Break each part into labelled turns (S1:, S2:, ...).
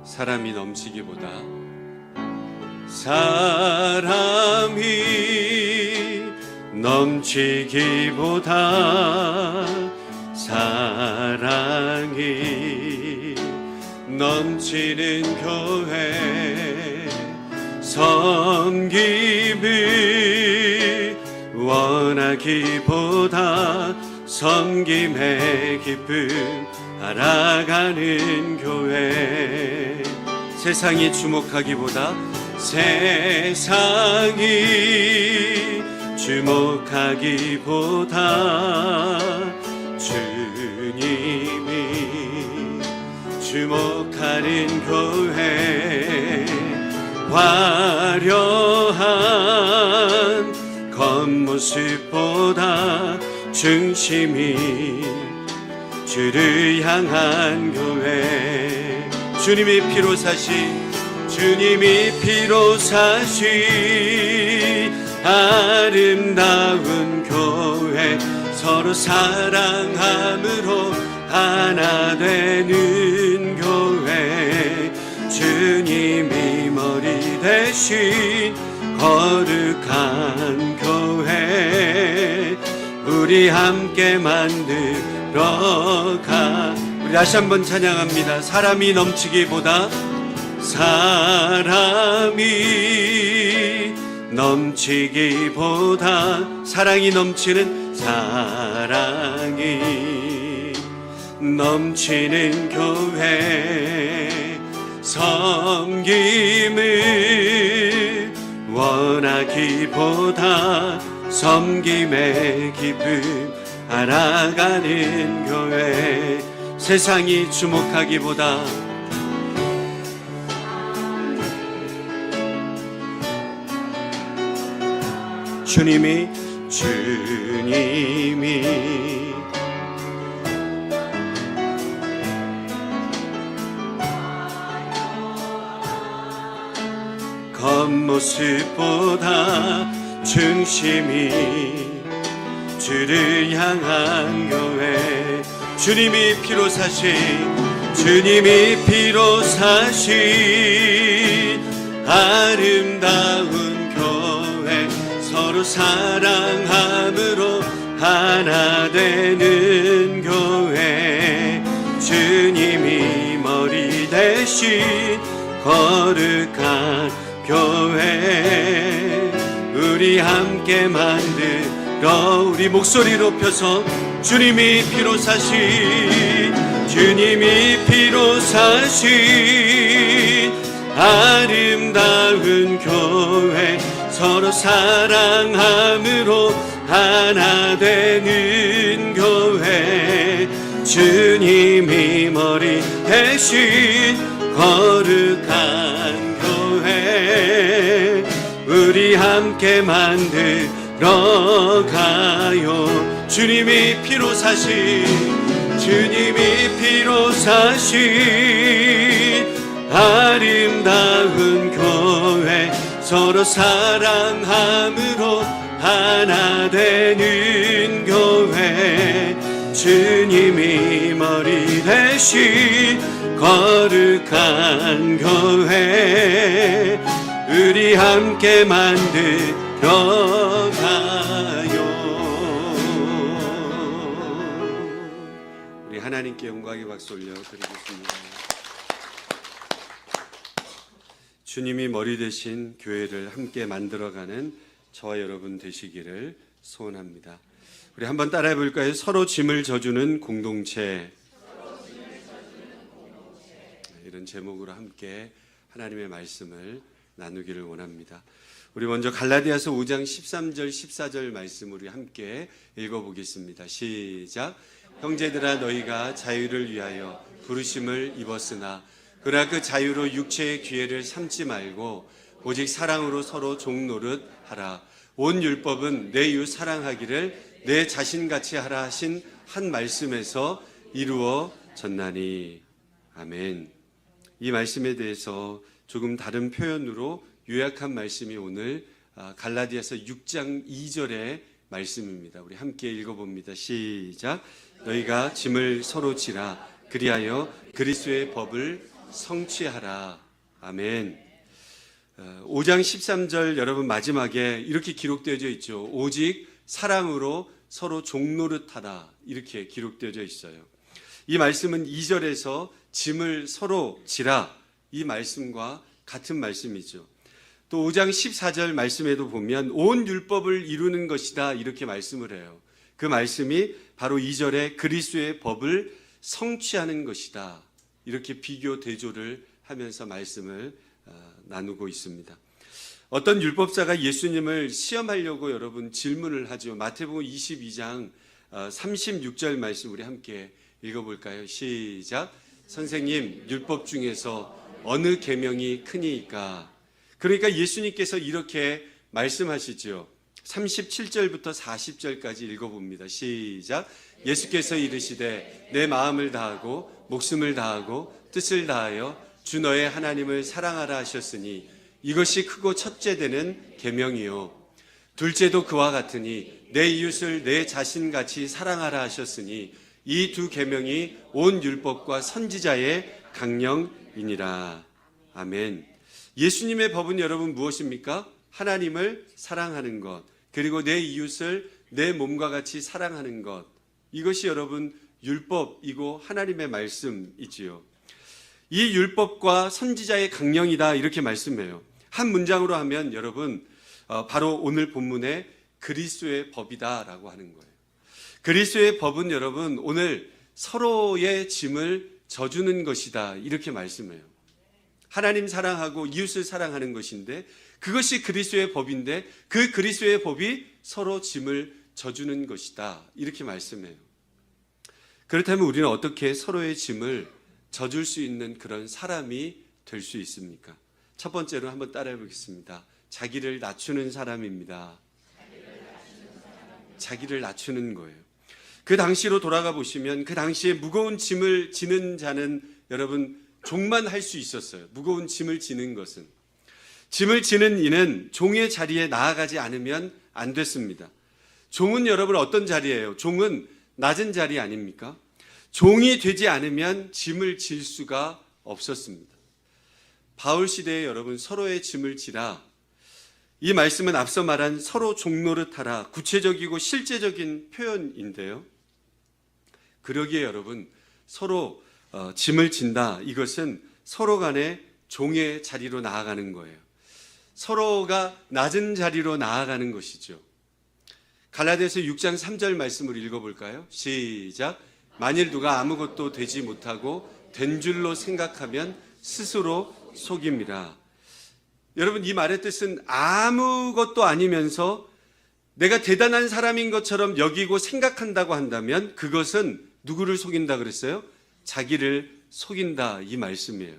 S1: 사람이 넘치기보다 사람이 넘치기보다 사랑이 넘치는 교회 섬김을 원하기보다 섬김의 기쁨 알아가는 교회 세상이 주목하기보다 세상이 주목하기보다 주님이 주목하는 교회 화려한 겉모습보다 중심이 주를 향한 교회 주님이 피로 사신 아름다운 교회 서로 사랑함으로 하나 되는 교회 주님이 머리 대신 거룩한 교회 우리 함께 만들어 가 우리 다시 한번 찬양합니다. 사람이 넘치기보다 사람이 넘치기보다 사랑이 넘치는 사랑이 넘치는 교회 섬김을 원하기보다 섬김의 기쁨 알아가는 교회 세상이 주목하기보다 주님이 겉모습보다 중심이 주를 향한 교회 주님이 피로 사신 아름다운 교회 서로 사랑함으로 하나 되는 교회 주님이 머리 대신 거룩한 교회 우리 함께 만들어 우리 목소리 높여서 주님이 피로 사신 아름다운 교회 서로 사랑함으로 하나 되는 교회 주님이 머리 대신 거룩한 교회 우리 함께 만들어 가요 주님이 피로 사신 아름다운 교회 서로 사랑함으로 하나 되는 교회 주님이 머리 대신 거룩한 교회 우리 함께 만들어 가요 우리 하나님께 영광의 박수 올려드리겠습니다. 주님이 머리 대신 교회를 함께 만들어가는 저와 여러분 되시기를 소원합니다. 우리 한번 따라해 볼까요? 서로 짐을 져주는 공동체. 이런 제목으로 함께 하나님의 말씀을 나누기를 원합니다. 우리 먼저 갈라디아서 5장 13절 14절 말씀 우리 함께 읽어보겠습니다. 시작. 형제들아 너희가 자유를 위하여 부르심을 입었으나 그러나 그 자유로 육체의 기회를 삼지 말고 오직 사랑으로 서로 종노릇 하라. 온 율법은 내 이웃 사랑하기를 내 자신같이 하라 하신 한 말씀에서 이루어졌나니. 아멘. 이 말씀에 대해서 조금 다른 표현으로 요약한 말씀이 오늘 갈라디아서 6장 2절의 말씀입니다. 우리 함께 읽어봅니다. 시작. 너희가 짐을 서로 지라 그리하여 그리스도의 법을 성취하라. 아멘. 5장 13절 여러분 마지막에 이렇게 기록되어져 있죠. 오직 사랑으로 서로 종노릇하라. 이렇게 기록되어져 있어요. 이 말씀은 2절에서 짐을 서로 지라, 이 말씀과 같은 말씀이죠. 또 5장 14절 말씀에도 보면 온 율법을 이루는 것이다, 이렇게 말씀을 해요. 그 말씀이 바로 2절에 그리스도의 법을 성취하는 것이다, 이렇게 비교 대조를 하면서 말씀을 나누고 있습니다. 어떤 율법사가 예수님을 시험하려고 여러분 질문을 하죠. 마태복음 22장 36절 말씀 우리 함께 읽어볼까요? 시작. 선생님, 율법 중에서 어느 계명이 크니까? 그러니까 예수님께서 이렇게 말씀하시죠. 37절부터 40절까지 읽어봅니다. 시작. 예수께서 이르시되 내 마음을 다하고 목숨을 다하고 뜻을 다하여 주 너의 하나님을 사랑하라 하셨으니 이것이 크고 첫째 되는 계명이요. 둘째도 그와 같으니 내 이웃을 내 자신같이 사랑하라 하셨으니 이 두 계명이 온 율법과 선지자의 강령이니라. 아멘. 예수님의 법은 여러분 무엇입니까? 하나님을 사랑하는 것, 그리고 내 이웃을 내 몸과 같이 사랑하는 것, 이것이 여러분 율법이고 하나님의 말씀이지요. 이 율법과 선지자의 강령이다, 이렇게 말씀해요. 한 문장으로 하면 여러분 바로 오늘 본문의 그리스도의 법이다라고 하는 거예요. 그리스도의 법은 여러분 오늘 서로의 짐을 져주는 것이다, 이렇게 말씀해요. 하나님 사랑하고 이웃을 사랑하는 것인데 그것이 그리스도의 법인데 그 그리스도의 법이 서로 짐을 져주는 것이다, 이렇게 말씀해요. 그렇다면 우리는 어떻게 서로의 짐을 져줄 수 있는 그런 사람이 될 수 있습니까? 첫 번째로 한번 따라해 보겠습니다. 자기를 낮추는 사람입니다. 자기를 낮추는 거예요. 그 당시로 돌아가 보시면 그 당시에 무거운 짐을 지는 자는 여러분 종만 할 수 있었어요. 무거운 짐을 지는 것은. 짐을 지는 이는 종의 자리에 나아가지 않으면 안 됐습니다. 종은 여러분 어떤 자리예요? 종은 낮은 자리 아닙니까? 종이 되지 않으면 짐을 질 수가 없었습니다. 바울 시대에 여러분 서로의 짐을 지라, 이 말씀은 앞서 말한 서로 종노릇하라, 구체적이고 실제적인 표현인데요. 그러기에 여러분 서로 짐을 진다, 이것은 서로 간에 종의 자리로 나아가는 거예요. 서로가 낮은 자리로 나아가는 것이죠. 갈라디아서 6장 3절 말씀을 읽어볼까요? 시작. 만일 누가 아무것도 되지 못하고 된 줄로 생각하면 스스로 속임이라. 여러분 이 말의 뜻은 아무것도 아니면서 내가 대단한 사람인 것처럼 여기고 생각한다고 한다면 그것은 누구를 속인다 그랬어요? 자기를 속인다, 이 말씀이에요.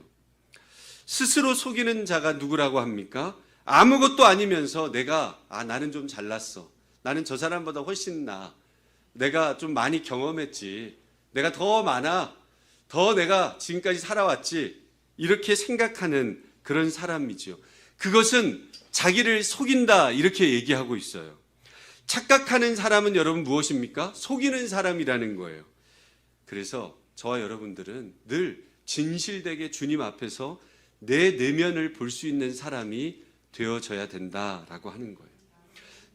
S1: 스스로 속이는 자가 누구라고 합니까? 아무것도 아니면서 내가 나는 좀 잘났어, 나는 저 사람보다 훨씬 나아, 내가 좀 많이 경험했지, 내가 더 많아, 더 내가 지금까지 살아왔지, 이렇게 생각하는 그런 사람이죠. 그것은 자기를 속인다, 이렇게 얘기하고 있어요. 착각하는 사람은 여러분 무엇입니까? 속이는 사람이라는 거예요. 그래서 저와 여러분들은 늘 진실되게 주님 앞에서 내 내면을 볼 수 있는 사람이 되어져야 된다라고 하는 거예요.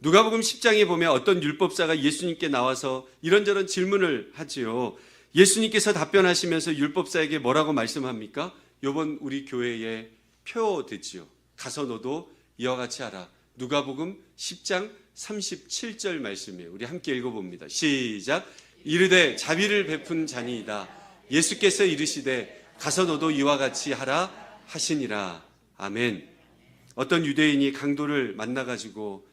S1: 누가복음 10장에 보면 어떤 율법사가 예수님께 나와서 이런저런 질문을 하지요. 예수님께서 답변하시면서 율법사에게 뭐라고 말씀합니까? 이번 우리 교회의 표 되지요. 가서 너도 이와 같이 하라. 누가복음 10장 37절 말씀이에요. 우리 함께 읽어봅니다. 시작. 이르되 자비를 베푼 자니이다. 예수께서 이르시되 가서 너도 이와 같이 하라 하시니라. 아멘. 어떤 유대인이 강도를 만나가지고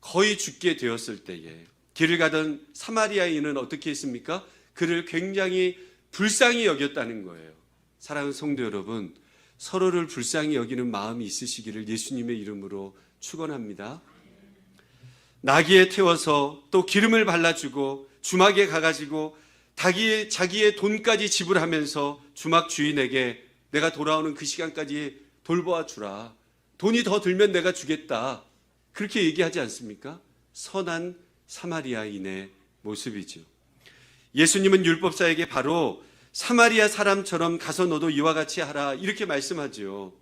S1: 거의 죽게 되었을 때에 길을 가던 사마리아인은 어떻게 했습니까? 그를 굉장히 불쌍히 여겼다는 거예요. 사랑하는 성도 여러분, 서로를 불쌍히 여기는 마음이 있으시기를 예수님의 이름으로 축원합니다. 나귀에 태워서 또 기름을 발라주고 주막에 가가지고 자기의 돈까지 지불하면서 주막 주인에게 내가 돌아오는 그 시간까지 돌보아 주라, 돈이 더 들면 내가 주겠다, 그렇게 얘기하지 않습니까? 선한 사마리아인의 모습이죠. 예수님은 율법사에게 바로 사마리아 사람처럼 가서 너도 이와 같이 하라 이렇게 말씀하죠.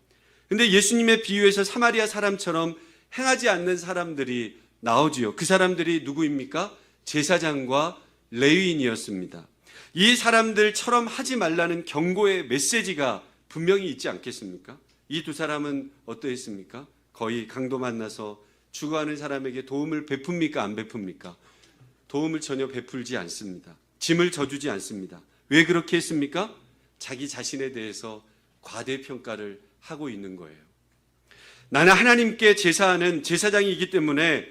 S1: 근데 예수님의 비유에서 사마리아 사람처럼 행하지 않는 사람들이 나오지요. 그 사람들이 누구입니까? 제사장과 레위인이었습니다. 이 사람들처럼 하지 말라는 경고의 메시지가 분명히 있지 않겠습니까? 이 두 사람은 어떠했습니까? 거의 강도 만나서 죽어가는 사람에게 도움을 베풉니까? 안 베풉니까? 도움을 전혀 베풀지 않습니다. 짐을 져주지 않습니다. 왜 그렇게 했습니까? 자기 자신에 대해서 과대평가를 하고 있는 거예요. 나는 하나님께 제사하는 제사장이기 때문에,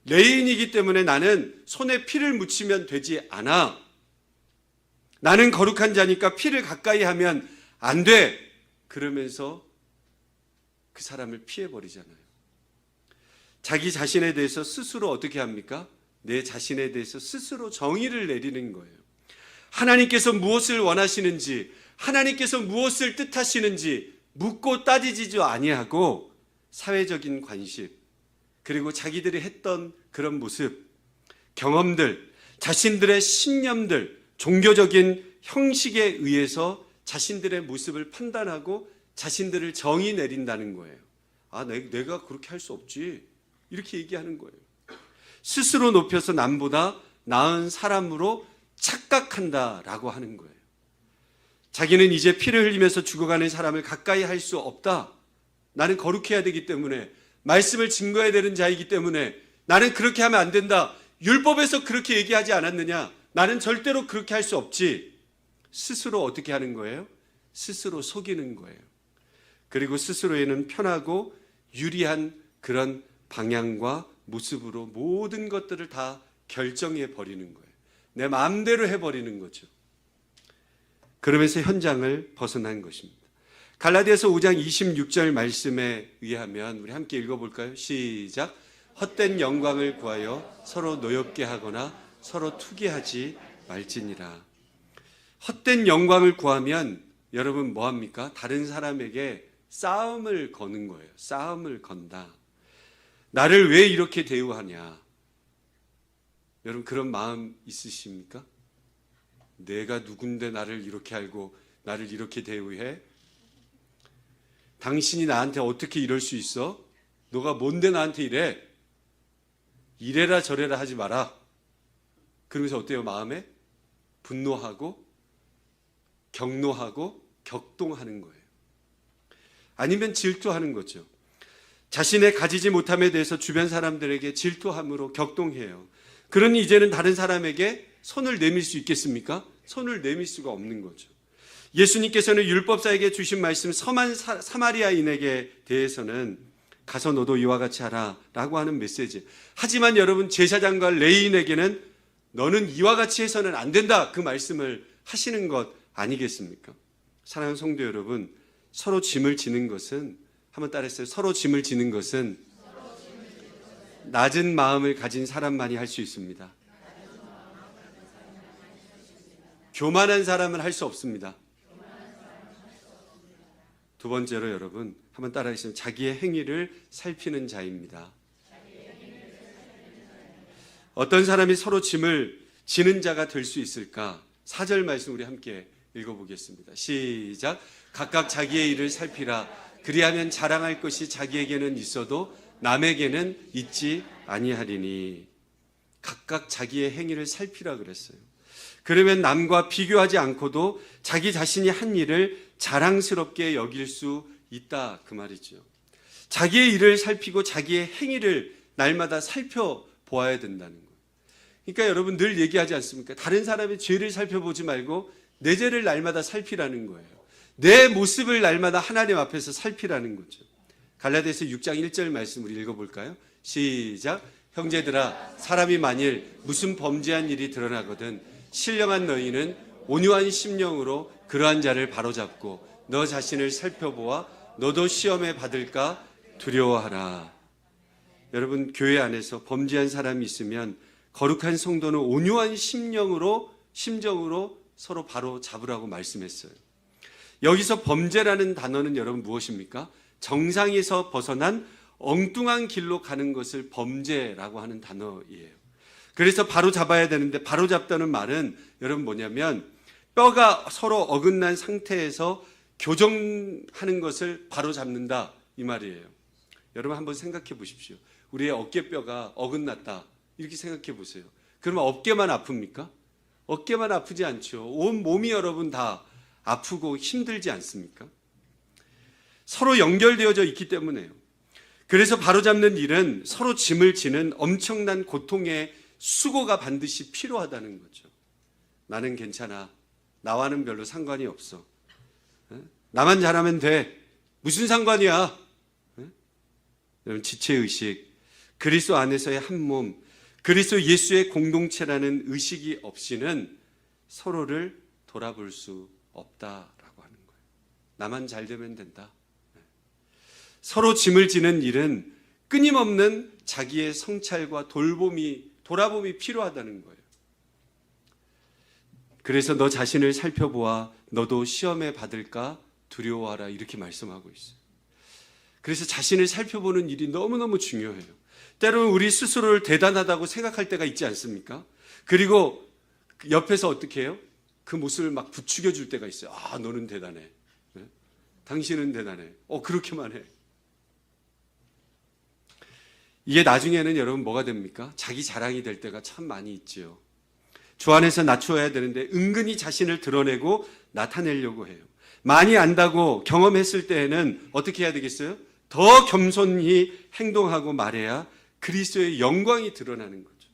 S1: 레위인이기 때문에 나는 손에 피를 묻히면 되지 않아. 나는 거룩한 자니까 피를 가까이 하면 안 돼. 그러면서 그 사람을 피해버리잖아요. 자기 자신에 대해서 스스로 어떻게 합니까? 내 자신에 대해서 스스로 정의를 내리는 거예요. 하나님께서 무엇을 원하시는지, 하나님께서 무엇을 뜻하시는지 묻고 따지지도 아니하고 사회적인 관심, 그리고 자기들이 했던 그런 모습, 경험들, 자신들의 신념들, 종교적인 형식에 의해서 자신들의 모습을 판단하고 자신들을 정의 내린다는 거예요. 아, 내가 그렇게 할 수 없지. 이렇게 얘기하는 거예요. 스스로 높여서 남보다 나은 사람으로 착각한다라고 하는 거예요. 자기는 이제 피를 흘리면서 죽어가는 사람을 가까이 할 수 없다. 나는 거룩해야 되기 때문에, 말씀을 증거해야 되는 자이기 때문에 나는 그렇게 하면 안 된다. 율법에서 그렇게 얘기하지 않았느냐? 나는 절대로 그렇게 할 수 없지. 스스로 어떻게 하는 거예요? 스스로 속이는 거예요. 그리고 스스로에는 편하고 유리한 그런 방향과 모습으로 모든 것들을 다 결정해 버리는 거예요. 내 마음대로 해버리는 거죠. 그러면서 현장을 벗어난 것입니다. 갈라디아서 5장 26절 말씀에 의하면 우리 함께 읽어볼까요? 시작. 헛된 영광을 구하여 서로 노엽게 하거나 서로 투기하지 말지니라. 헛된 영광을 구하면 여러분 뭐합니까? 다른 사람에게 싸움을 거는 거예요. 싸움을 건다. 나를 왜 이렇게 대우하냐? 여러분 그런 마음 있으십니까? 내가 누군데 나를 이렇게 알고 나를 이렇게 대우해? 당신이 나한테 어떻게 이럴 수 있어? 너가 뭔데 나한테 이래? 이래라 저래라 하지 마라. 그러면서 어때요? 마음에? 분노하고 격노하고 격동하는 거예요. 아니면 질투하는 거죠. 자신의 가지지 못함에 대해서 주변 사람들에게 질투함으로 격동해요. 그러니 이제는 다른 사람에게 손을 내밀 수 있겠습니까? 손을 내밀 수가 없는 거죠. 예수님께서는 율법사에게 주신 말씀 섬한 사마리아인에게 대해서는 가서 너도 이와 같이 하라 라고 하는 메시지. 하지만 여러분 제사장과 레위인에게는 너는 이와 같이 해서는 안 된다 그 말씀을 하시는 것 아니겠습니까? 사랑하는 성도 여러분, 서로 짐을 지는 것은, 한번 따라했어요. 서로 짐을 지는 것은 낮은 마음을 가진 사람만이 할 수 있습니다. 교만한 사람은 할 수 없습니다. 두 번째로 여러분 한번 따라하시면 자기의 행위를 살피는 자입니다. 어떤 사람이 서로 짐을 지는 자가 될 수 있을까? 4절 말씀 우리 함께 읽어보겠습니다. 시작. 각각 자기의 일을 살피라. 그리하면 자랑할 것이 자기에게는 있어도 남에게는 있지 아니하리니. 각각 자기의 행위를 살피라 그랬어요. 그러면 남과 비교하지 않고도 자기 자신이 한 일을 자랑스럽게 여길 수 있다 그 말이죠. 자기의 일을 살피고 자기의 행위를 날마다 살펴보아야 된다는 거예요. 그러니까 여러분 늘 얘기하지 않습니까? 다른 사람의 죄를 살펴보지 말고 내 죄를 날마다 살피라는 거예요. 내 모습을 날마다 하나님 앞에서 살피라는 거죠. 갈라디아서 6장 1절 말씀 우리 읽어볼까요? 시작. 형제들아, 사람이 만일 무슨 범죄한 일이 드러나거든 신령한 너희는 온유한 심령으로 그러한 자를 바로잡고 너 자신을 살펴보아 너도 시험에 받을까 두려워하라. 여러분 교회 안에서 범죄한 사람이 있으면 거룩한 성도는 온유한 심정으로 서로 바로 잡으라고 말씀했어요. 여기서 범죄라는 단어는 여러분 무엇입니까? 정상에서 벗어난 엉뚱한 길로 가는 것을 범죄라고 하는 단어예요. 그래서 바로 잡아야 되는데 바로 잡다는 말은 여러분 뭐냐면 뼈가 서로 어긋난 상태에서 교정하는 것을 바로 잡는다 이 말이에요. 여러분 한번 생각해 보십시오. 우리의 어깨뼈가 어긋났다 이렇게 생각해 보세요. 그러면 어깨만 아픕니까? 어깨만 아프지 않죠. 온 몸이 여러분 다 아프고 힘들지 않습니까? 서로 연결되어져 있기 때문에요. 그래서 바로잡는 일은 서로 짐을 지는 엄청난 고통의 수고가 반드시 필요하다는 거죠. 나는 괜찮아. 나와는 별로 상관이 없어. 나만 잘하면 돼. 무슨 상관이야? 여러분 지체의식, 그리스도 안에서의 한 몸, 그리스도 예수의 공동체라는 의식이 없이는 서로를 돌아볼 수 없다라고 하는 거예요. 나만 잘 되면 된다. 서로 짐을 지는 일은 끊임없는 자기의 성찰과 돌아봄이 필요하다는 거예요. 그래서 너 자신을 살펴보아 너도 시험에 받을까 두려워하라 이렇게 말씀하고 있어요. 그래서 자신을 살펴보는 일이 너무너무 중요해요. 때로는 우리 스스로를 대단하다고 생각할 때가 있지 않습니까? 그리고 옆에서 어떻게 해요? 그 모습을 막 부추겨 줄 때가 있어요. 아, 너는 대단해. 네? 당신은 대단해. 그렇게만 해. 이게 나중에는 여러분 뭐가 됩니까? 자기 자랑이 될 때가 참 많이 있지요. 주 안에서 낮추어야 되는데 은근히 자신을 드러내고 나타내려고 해요. 많이 안다고 경험했을 때에는 어떻게 해야 되겠어요? 더 겸손히 행동하고 말해야 그리스도의 영광이 드러나는 거죠.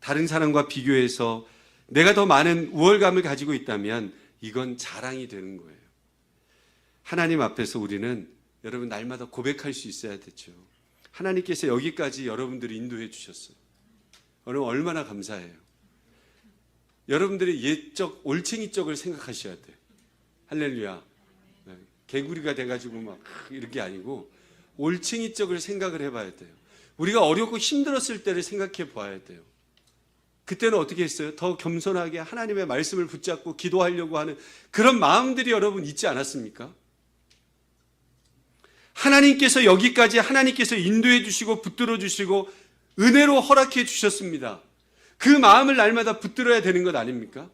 S1: 다른 사람과 비교해서 내가 더 많은 우월감을 가지고 있다면 이건 자랑이 되는 거예요. 하나님 앞에서 우리는 여러분 날마다 고백할 수 있어야 되죠. 하나님께서 여기까지 여러분들을 인도해 주셨어요. 여러분 얼마나 감사해요. 여러분들의 옛적 올챙이적을 생각하셔야 돼요. 할렐루야. 개구리가 돼가지고 막 이렇게 아니고 올챙이적을 생각을 해봐야 돼요. 우리가 어렵고 힘들었을 때를 생각해 봐야 돼요. 그때는 어떻게 했어요? 더 겸손하게 하나님의 말씀을 붙잡고 기도하려고 하는 그런 마음들이 여러분 있지 않았습니까? 하나님께서 여기까지 하나님께서 인도해 주시고 붙들어 주시고 은혜로 허락해 주셨습니다. 그 마음을 날마다 붙들어야 되는 것 아닙니까?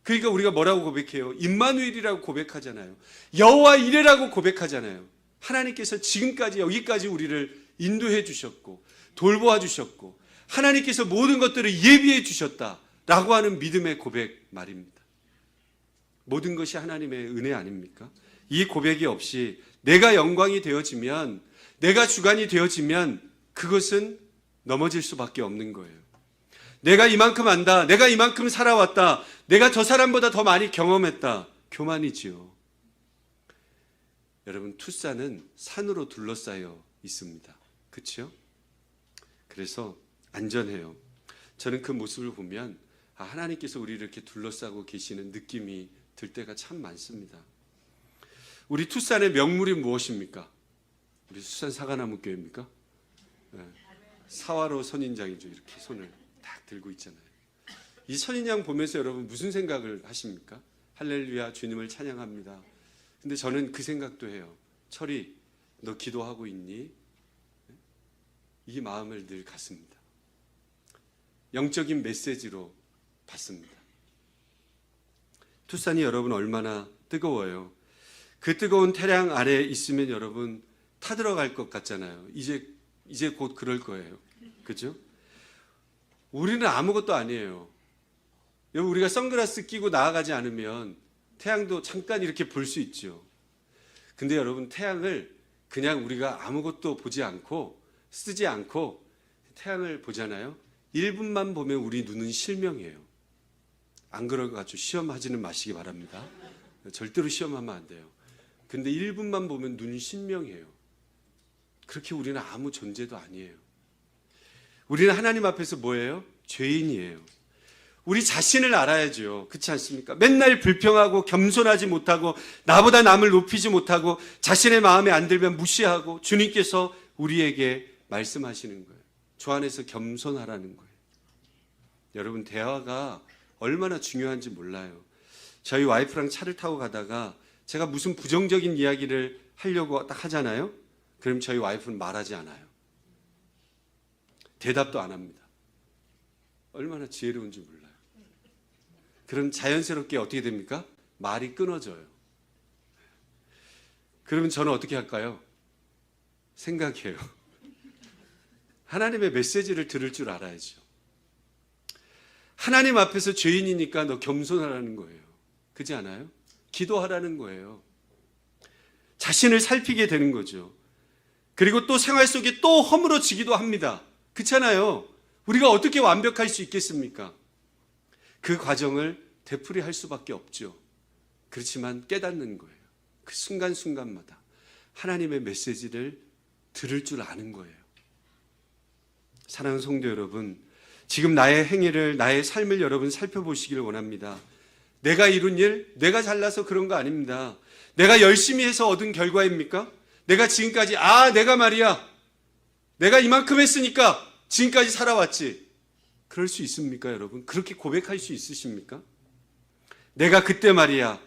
S1: 그러니까 우리가 뭐라고 고백해요? 임마누엘이라고 고백하잖아요. 여호와 이레라고 고백하잖아요. 하나님께서 지금까지 여기까지 우리를 인도해 주셨고 돌보아 주셨고 하나님께서 모든 것들을 예비해 주셨다라고 하는 믿음의 고백 말입니다. 모든 것이 하나님의 은혜 아닙니까? 이 고백이 없이 내가 영광이 되어지면, 내가 주관이 되어지면 그것은 넘어질 수밖에 없는 거예요. 내가 이만큼 안다, 내가 이만큼 살아왔다, 내가 저 사람보다 더 많이 경험했다. 교만이지요. 여러분, 투싼은 산으로 둘러싸여 있습니다. 그렇죠? 그래서 안전해요. 저는 그 모습을 보면 하나님께서 우리를 이렇게 둘러싸고 계시는 느낌이 들 때가 참 많습니다. 우리 투싼의 명물이 무엇입니까? 우리 투싼 사과나무 교회입니까? 네. 사화로 선인장이죠. 이렇게 손을 딱 들고 있잖아요. 이 선인장 보면서 여러분 무슨 생각을 하십니까? 할렐루야, 주님을 찬양합니다. 근데 저는 그 생각도 해요. 철이, 너 기도하고 있니? 이 마음을 늘 갖습니다. 영적인 메시지로 받습니다. 투싼이 여러분 얼마나 뜨거워요. 그 뜨거운 태양 아래에 있으면 여러분 타들어갈 것 같잖아요. 이제 곧 그럴 거예요. 그죠? 우리는 아무것도 아니에요. 여러분, 우리가 선글라스 끼고 나아가지 않으면 태양도 잠깐 이렇게 볼 수 있죠. 근데 여러분, 태양을 그냥 우리가 아무것도 보지 않고 쓰지 않고 태양을 보잖아요. 1분만 보면 우리 눈은 실명이에요. 안 그럴 것 같죠? 시험하지는 마시기 바랍니다. 절대로 시험하면 안 돼요. 근데 1분만 보면 눈이 신명해요. 그렇게 우리는 아무 존재도 아니에요. 우리는 하나님 앞에서 뭐예요? 죄인이에요. 우리 자신을 알아야죠. 그렇지 않습니까? 맨날 불평하고 겸손하지 못하고 나보다 남을 높이지 못하고 자신의 마음에 안 들면 무시하고 주님께서 우리에게 말씀하시는 거예요. 주 안에서 겸손하라는 거예요. 여러분, 대화가 얼마나 중요한지 몰라요. 저희 와이프랑 차를 타고 가다가 제가 무슨 부정적인 이야기를 하려고 딱 하잖아요. 그럼 저희 와이프는 말하지 않아요. 대답도 안 합니다. 얼마나 지혜로운지 몰라요. 그럼 자연스럽게 어떻게 됩니까? 말이 끊어져요. 그러면 저는 어떻게 할까요? 생각해요. 하나님의 메시지를 들을 줄 알아야죠. 하나님 앞에서 죄인이니까 너 겸손하라는 거예요. 그렇지 않아요? 기도하라는 거예요. 자신을 살피게 되는 거죠. 그리고 또 생활 속에 또 허물어지기도 합니다. 그렇잖아요. 우리가 어떻게 완벽할 수 있겠습니까? 그 과정을 되풀이할 수밖에 없죠. 그렇지만 깨닫는 거예요. 그 순간순간마다 하나님의 메시지를 들을 줄 아는 거예요. 사랑하는 성도 여러분, 지금 나의 행위를, 나의 삶을 여러분 살펴보시기를 원합니다. 내가 이룬 일, 내가 잘나서 그런 거 아닙니다. 내가 열심히 해서 얻은 결과입니까? 내가 지금까지, 내가 말이야, 내가 이만큼 했으니까 지금까지 살아왔지. 그럴 수 있습니까, 여러분? 그렇게 고백할 수 있으십니까? 내가 그때 말이야,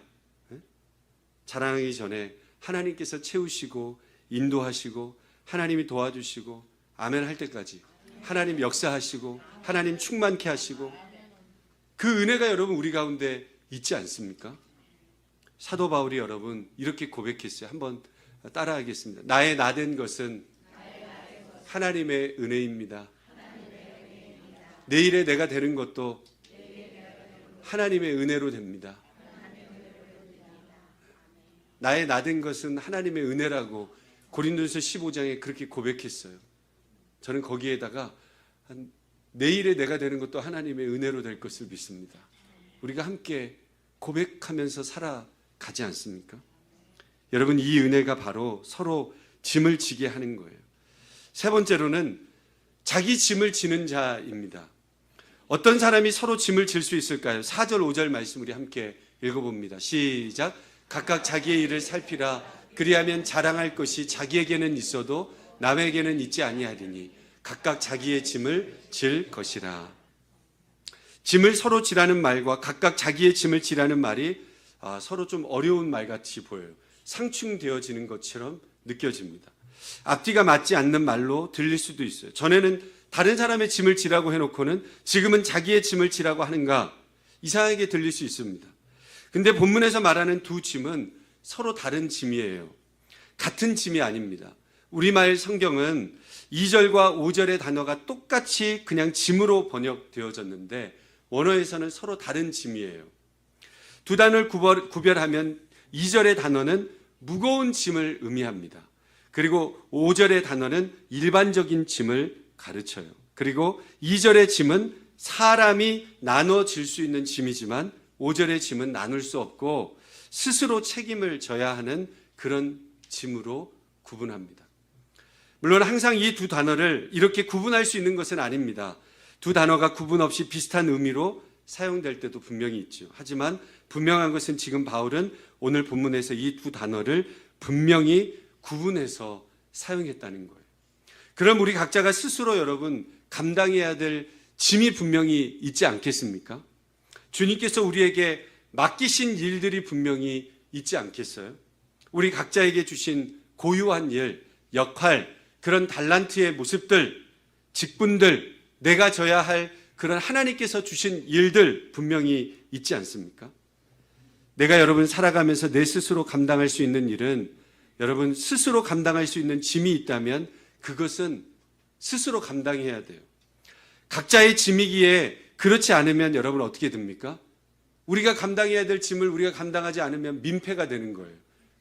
S1: 자랑하기 전에 하나님께서 채우시고 인도하시고 하나님이 도와주시고 아멘 할 때까지 하나님 역사하시고 하나님 충만케 하시고 그 은혜가 여러분 우리 가운데 있지 않습니까? 사도 바울이 여러분 이렇게 고백했어요. 한번 따라하겠습니다. 나의 나된 것은 하나님의 은혜입니다. 내일의 내가 되는 것도 하나님의 은혜로 됩니다. 나의 나된 것은 하나님의 은혜라고 고린도서 15장에 그렇게 고백했어요. 저는 거기에다가 내일의 내가 되는 것도 하나님의 은혜로 될 것을 믿습니다. 우리가 함께 고백하면서 살아가지 않습니까? 여러분, 이 은혜가 바로 서로 짐을 지게 하는 거예요. 세 번째로는 자기 짐을 지는 자입니다. 어떤 사람이 서로 짐을 질 수 있을까요? 4절 5절 말씀 우리 함께 읽어봅니다. 시작. 각각 자기의 일을 살피라. 그리하면 자랑할 것이 자기에게는 있어도 남에게는 있지 아니하리니 각각 자기의 짐을 질 것이라. 짐을 서로 지라는 말과 각각 자기의 짐을 지라는 말이 서로 좀 어려운 말 같이 보여요. 상충되어지는 것처럼 느껴집니다. 앞뒤가 맞지 않는 말로 들릴 수도 있어요. 전에는 다른 사람의 짐을 지라고 해놓고는 지금은 자기의 짐을 지라고 하는가 이상하게 들릴 수 있습니다. 근데 본문에서 말하는 두 짐은 서로 다른 짐이에요. 같은 짐이 아닙니다. 우리말 성경은 2절과 5절의 단어가 똑같이 그냥 짐으로 번역되어졌는데 원어에서는 서로 다른 짐이에요. 두 단어를 구별하면 2절의 단어는 무거운 짐을 의미합니다. 그리고 5절의 단어는 일반적인 짐을 가르쳐요. 그리고 2절의 짐은 사람이 나눠질 수 있는 짐이지만 5절의 짐은 나눌 수 없고 스스로 책임을 져야 하는 그런 짐으로 구분합니다. 물론 항상 이 두 단어를 이렇게 구분할 수 있는 것은 아닙니다. 두 단어가 구분 없이 비슷한 의미로 사용될 때도 분명히 있죠. 하지만 분명한 것은 지금 바울은 오늘 본문에서 이 두 단어를 분명히 구분해서 사용했다는 거예요. 그럼 우리 각자가 스스로 여러분 감당해야 될 짐이 분명히 있지 않겠습니까? 주님께서 우리에게 맡기신 일들이 분명히 있지 않겠어요? 우리 각자에게 주신 고유한 일, 역할, 그런 달란트의 모습들, 직분들, 내가 져야 할 그런 하나님께서 주신 일들 분명히 있지 않습니까? 내가 여러분 살아가면서 내 스스로 감당할 수 있는 일은 여러분 스스로 감당할 수 있는 짐이 있다면 그것은 스스로 감당해야 돼요. 각자의 짐이기에 그렇지 않으면 여러분 어떻게 됩니까? 우리가 감당해야 될 짐을 우리가 감당하지 않으면 민폐가 되는 거예요.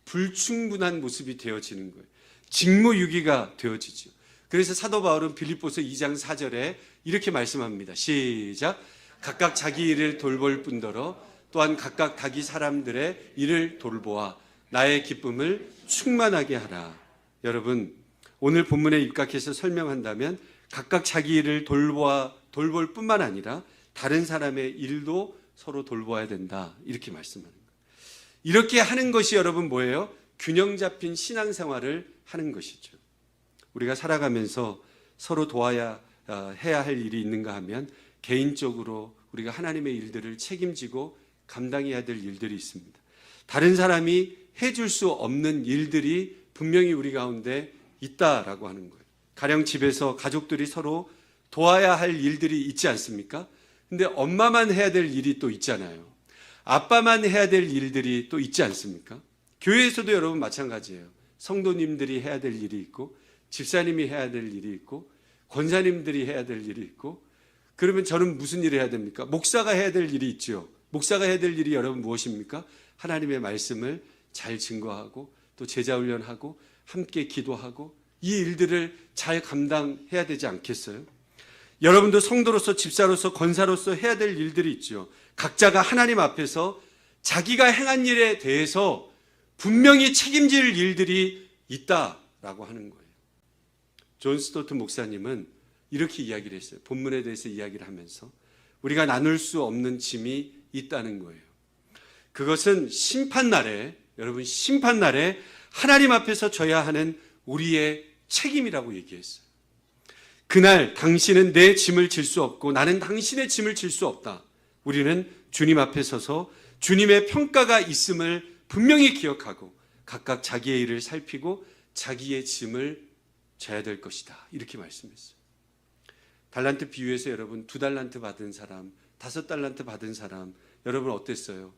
S1: 불충분한 모습이 되어지는 거예요. 직무유기가 되어지죠. 그래서 사도 바울은 빌립보서 2장 4절에 이렇게 말씀합니다. 시작. 각각 자기 일을 돌볼 뿐더러 또한 각각 자기 사람들의 일을 돌보아 나의 기쁨을 충만하게 하라. 여러분, 오늘 본문에 입각해서 설명한다면 각각 자기 일을 돌볼 뿐만 아니라 다른 사람의 일도 서로 돌봐야 된다. 이렇게 말씀하는 거예요. 이렇게 하는 것이 여러분 뭐예요? 균형 잡힌 신앙생활을 하는 것이죠. 우리가 살아가면서 서로 도와야 해야 할 일이 있는가 하면 개인적으로 우리가 하나님의 일들을 책임지고 감당해야 될 일들이 있습니다. 다른 사람이 해줄 수 없는 일들이 분명히 우리 가운데 있다라고 하는 거예요. 가령 집에서 가족들이 서로 도와야 할 일들이 있지 않습니까? 근데 엄마만 해야 될 일이 또 있잖아요. 아빠만 해야 될 일들이 또 있지 않습니까? 교회에서도 여러분 마찬가지예요. 성도님들이 해야 될 일이 있고, 집사님이 해야 될 일이 있고, 권사님들이 해야 될 일이 있고, 그러면 저는 무슨 일을 해야 됩니까? 목사가 해야 될 일이 있죠. 목사가 해야 될 일이 여러분 무엇입니까? 하나님의 말씀을 잘 증거하고 또 제자 훈련하고 함께 기도하고 이 일들을 잘 감당해야 되지 않겠어요? 여러분도 성도로서 집사로서 권사로서 해야 될 일들이 있죠. 각자가 하나님 앞에서 자기가 행한 일에 대해서 분명히 책임질 일들이 있다라고 하는 거예요. 존 스토트 목사님은 이렇게 이야기를 했어요. 본문에 대해서 이야기를 하면서 우리가 나눌 수 없는 짐이 있다는 거예요. 그것은 심판날에, 여러분 심판날에 하나님 앞에서 져야 하는 우리의 책임이라고 얘기했어요. 그날 당신은 내 짐을 질 수 없고 나는 당신의 짐을 질 수 없다. 우리는 주님 앞에 서서 주님의 평가가 있음을 분명히 기억하고 각각 자기의 일을 살피고 자기의 짐을 져야 될 것이다. 이렇게 말씀했어요. 달란트 비유에서 여러분 2달란트 받은 사람, 5달란트 받은 사람, 여러분 어땠어요?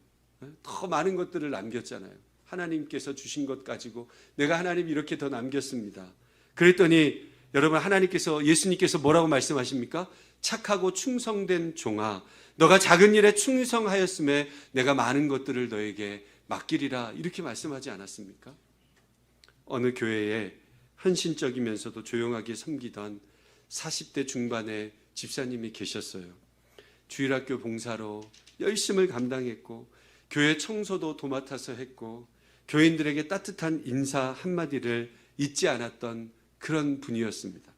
S1: 더 많은 것들을 남겼잖아요. 하나님께서 주신 것 가지고 내가 하나님 이렇게 더 남겼습니다. 그랬더니 여러분 하나님께서, 예수님께서 뭐라고 말씀하십니까? 착하고 충성된 종아, 너가 작은 일에 충성하였음에 내가 많은 것들을 너에게 맡기리라, 이렇게 말씀하지 않았습니까? 어느 교회에 헌신적이면서도 조용하게 섬기던 40대 중반의 집사님이 계셨어요. 주일학교 봉사로 열심을 감당했고 교회 청소도 도맡아서 했고 교인들에게 따뜻한 인사 한마디를 잊지 않았던 그런 분이었습니다.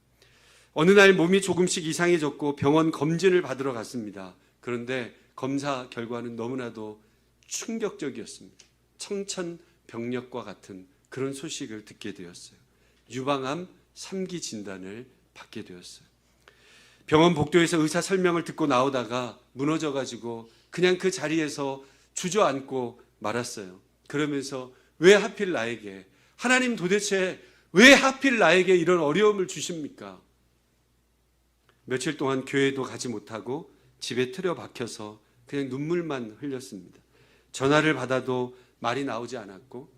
S1: 어느 날 몸이 조금씩 이상해졌고 병원 검진을 받으러 갔습니다. 그런데 검사 결과는 너무나도 충격적이었습니다. 청천벽력과 같은 그런 소식을 듣게 되었어요. 유방암 3기 진단을 받게 되었어요. 병원 복도에서 의사 설명을 듣고 나오다가 무너져가지고 그냥 그 자리에서 주저앉고 말았어요. 그러면서 왜 하필 나에게, 하나님 도대체 왜 하필 나에게 이런 어려움을 주십니까? 며칠 동안 교회도 가지 못하고 집에 틀어박혀서 그냥 눈물만 흘렸습니다. 전화를 받아도 말이 나오지 않았고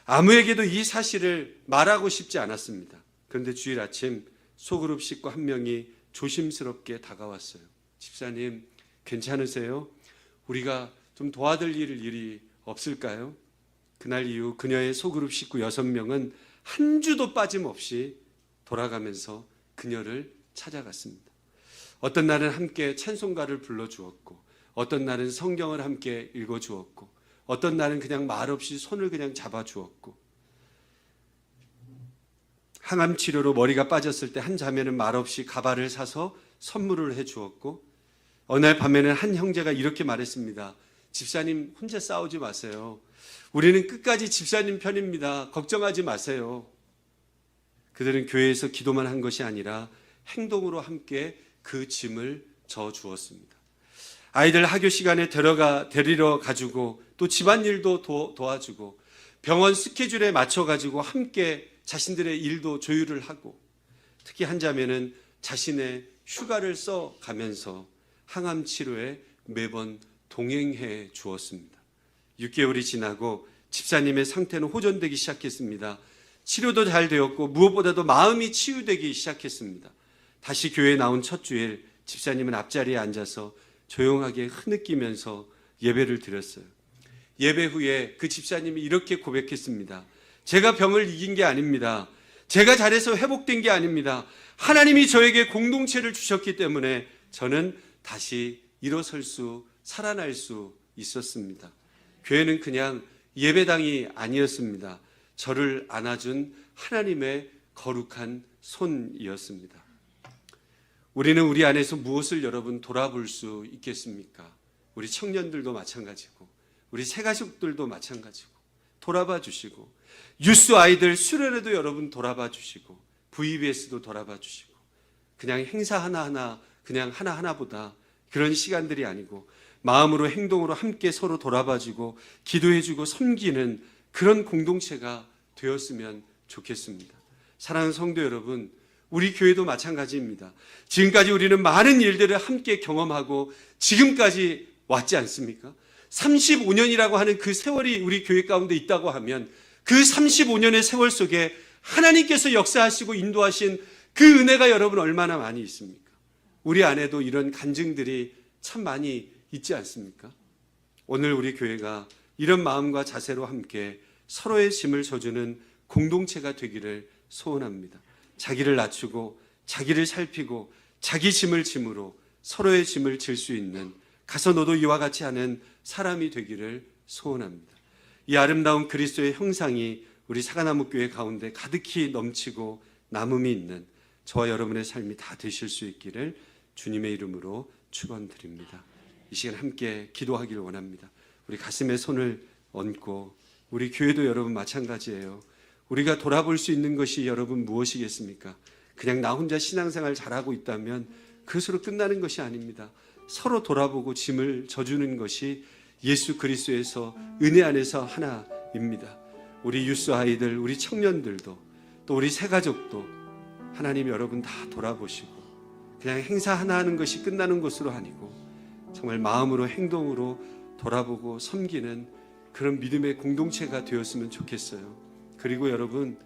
S1: 아무에게도 이 사실을 말하고 싶지 않았습니다. 그런데 주일 아침 소그룹 식구 한 명이 조심스럽게 다가왔어요. 집사님 괜찮으세요? 우리가 좀 도와드릴 일이 없을까요? 그날 이후 그녀의 소그룹 식구 6명은 한 주도 빠짐없이 돌아가면서 그녀를 찾아갔습니다. 어떤 날은 함께 찬송가를 불러주었고 어떤 날은 성경을 함께 읽어주었고 어떤 날은 그냥 말없이 손을 그냥 잡아주었고 항암 치료로 머리가 빠졌을 때 한 자매는 말없이 가발을 사서 선물을 해주었고 어느 날 밤에는 한 형제가 이렇게 말했습니다. 집사님 혼자 싸우지 마세요. 우리는 끝까지 집사님 편입니다. 걱정하지 마세요. 그들은 교회에서 기도만 한 것이 아니라 행동으로 함께 그 짐을 져 주었습니다. 아이들 학교 시간에 데리러 가지고 또 집안일도 도와주고 병원 스케줄에 맞춰가지고 함께 자신들의 일도 조율을 하고 특히 한 자매는 자신의 휴가를 써가면서 항암 치료에 매번 동행해 주었습니다. 6개월이 지나고 집사님의 상태는 호전되기 시작했습니다. 치료도 잘 되었고 무엇보다도 마음이 치유되기 시작했습니다. 다시 교회에 나온 첫 주일 집사님은 앞자리에 앉아서 조용하게 흐느끼면서 예배를 드렸어요. 예배 후에 그 집사님이 이렇게 고백했습니다. 제가 병을 이긴 게 아닙니다. 제가 잘해서 회복된 게 아닙니다. 하나님이 저에게 공동체를 주셨기 때문에 저는 다시 일어설 수, 살아날 수 있었습니다. 교회는 그냥 예배당이 아니었습니다. 저를 안아준 하나님의 거룩한 손이었습니다. 우리는 우리 안에서 무엇을 여러분 돌아볼 수 있겠습니까? 우리 청년들도 마찬가지고 우리 새가족들도 마찬가지고 돌아봐 주시고 유스 아이들 수련회도 여러분 돌아봐 주시고 VBS도 돌아봐 주시고 그냥 행사 하나하나 그냥 하나하나보다 그런 시간들이 아니고 마음으로 행동으로 함께 서로 돌아봐주고 기도해주고 섬기는 그런 공동체가 되었으면 좋겠습니다. 사랑하는 성도 여러분, 우리 교회도 마찬가지입니다. 지금까지 우리는 많은 일들을 함께 경험하고 지금까지 왔지 않습니까? 35년이라고 하는 그 세월이 우리 교회 가운데 있다고 하면 그 35년의 세월 속에 하나님께서 역사하시고 인도하신 그 은혜가 여러분 얼마나 많이 있습니까? 우리 안에도 이런 간증들이 참 많이 있지 않습니까? 오늘 우리 교회가 이런 마음과 자세로 함께 서로의 짐을 져주는 공동체가 되기를 소원합니다. 자기를 낮추고 자기를 살피고 자기 짐을 짐으로 서로의 짐을 질 수 있는, 가서 너도 이와 같이 하는 사람이 되기를 소원합니다. 이 아름다운 그리스도의 형상이 우리 사과나무 교회 가운데 가득히 넘치고 남음이 있는 저와 여러분의 삶이 다 되실 수 있기를 주님의 이름으로 축원드립니다. 이 시간 함께 기도하기를 원합니다. 우리 가슴에 손을 얹고, 우리 교회도 여러분 마찬가지예요. 우리가 돌아볼 수 있는 것이 여러분 무엇이겠습니까? 그냥 나 혼자 신앙생활 잘하고 있다면 그것으로 끝나는 것이 아닙니다. 서로 돌아보고 짐을 져주는 것이 예수 그리스도에서 은혜 안에서 하나입니다. 우리 유스 아이들, 우리 청년들도, 또 우리 새가족도 하나님 여러분 다 돌아보시고, 그냥 행사 하나 하는 것이 끝나는 것으로 아니고 정말 마음으로 행동으로 돌아보고 섬기는 그런 믿음의 공동체가 되었으면 좋겠어요. 그리고 여러분,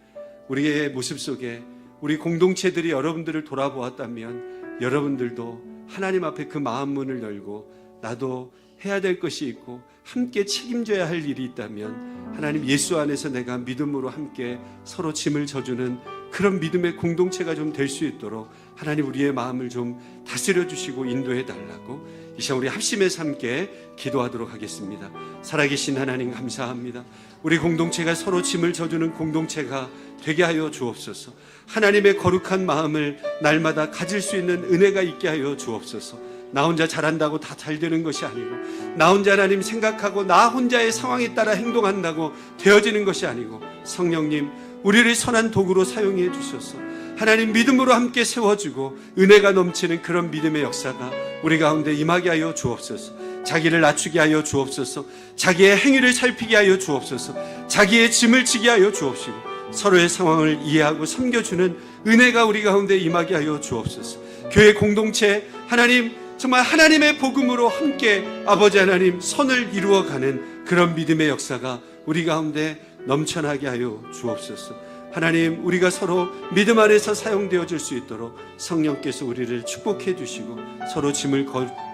S1: 우리의 모습 속에 우리 공동체들이 여러분들을 돌아보았다면 여러분들도 하나님 앞에 그 마음 문을 열고 나도 해야 될 것이 있고 함께 책임져야 할 일이 있다면 하나님 예수 안에서 내가 믿음으로 함께 서로 짐을 져주는 그런 믿음의 공동체가 좀 될 수 있도록 하나님 우리의 마음을 좀 다스려 주시고 인도해 달라고 이 시간 우리 합심해서 함께 기도하도록 하겠습니다. 살아계신 하나님 감사합니다. 우리 공동체가 서로 짐을 져주는 공동체가 되게 하여 주옵소서. 하나님의 거룩한 마음을 날마다 가질 수 있는 은혜가 있게 하여 주옵소서. 나 혼자 잘한다고 다 잘 되는 것이 아니고, 나 혼자 하나님 생각하고 나 혼자의 상황에 따라 행동한다고 되어지는 것이 아니고, 성령님 우리를 선한 도구로 사용해 주셔서 하나님 믿음으로 함께 세워주고 은혜가 넘치는 그런 믿음의 역사가 우리 가운데 임하게 하여 주옵소서. 자기를 낮추게 하여 주옵소서. 자기의 행위를 살피게 하여 주옵소서. 자기의 짐을 지게 하여 주옵시고 서로의 상황을 이해하고 섬겨주는 은혜가 우리 가운데 임하게 하여 주옵소서. 교회 공동체 하나님 정말 하나님의 복음으로 함께 아버지 하나님 선을 이루어가는 그런 믿음의 역사가 우리 가운데 넘쳐나게 하여 주옵소서. 하나님 우리가 서로 믿음 안에서 사용되어질 수 있도록 성령께서 우리를 축복해 주시고 서로 짐을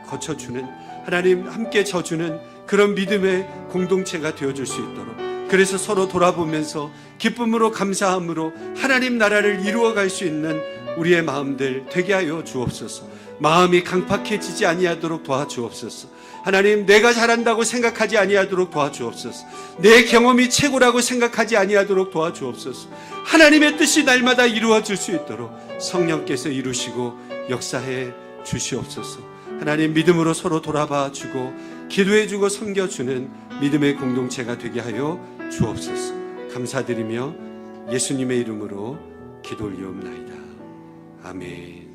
S1: 거쳐주는 하나님 함께 져주는 그런 믿음의 공동체가 되어줄 수 있도록, 그래서 서로 돌아보면서 기쁨으로 감사함으로 하나님 나라를 이루어갈 수 있는 우리의 마음들 되게 하여 주옵소서. 마음이 강팍해지지 아니하도록 도와주옵소서. 하나님 내가 잘한다고 생각하지 아니하도록 도와주옵소서. 내 경험이 최고라고 생각하지 아니하도록 도와주옵소서. 하나님의 뜻이 날마다 이루어질 수 있도록 성령께서 이루시고 역사해 주시옵소서. 하나님 믿음으로 서로 돌아봐 주고 기도해 주고 섬겨주는 믿음의 공동체가 되게 하여 주옵소서. 감사드리며 예수님의 이름으로 기도 올리옵나이다. 아멘.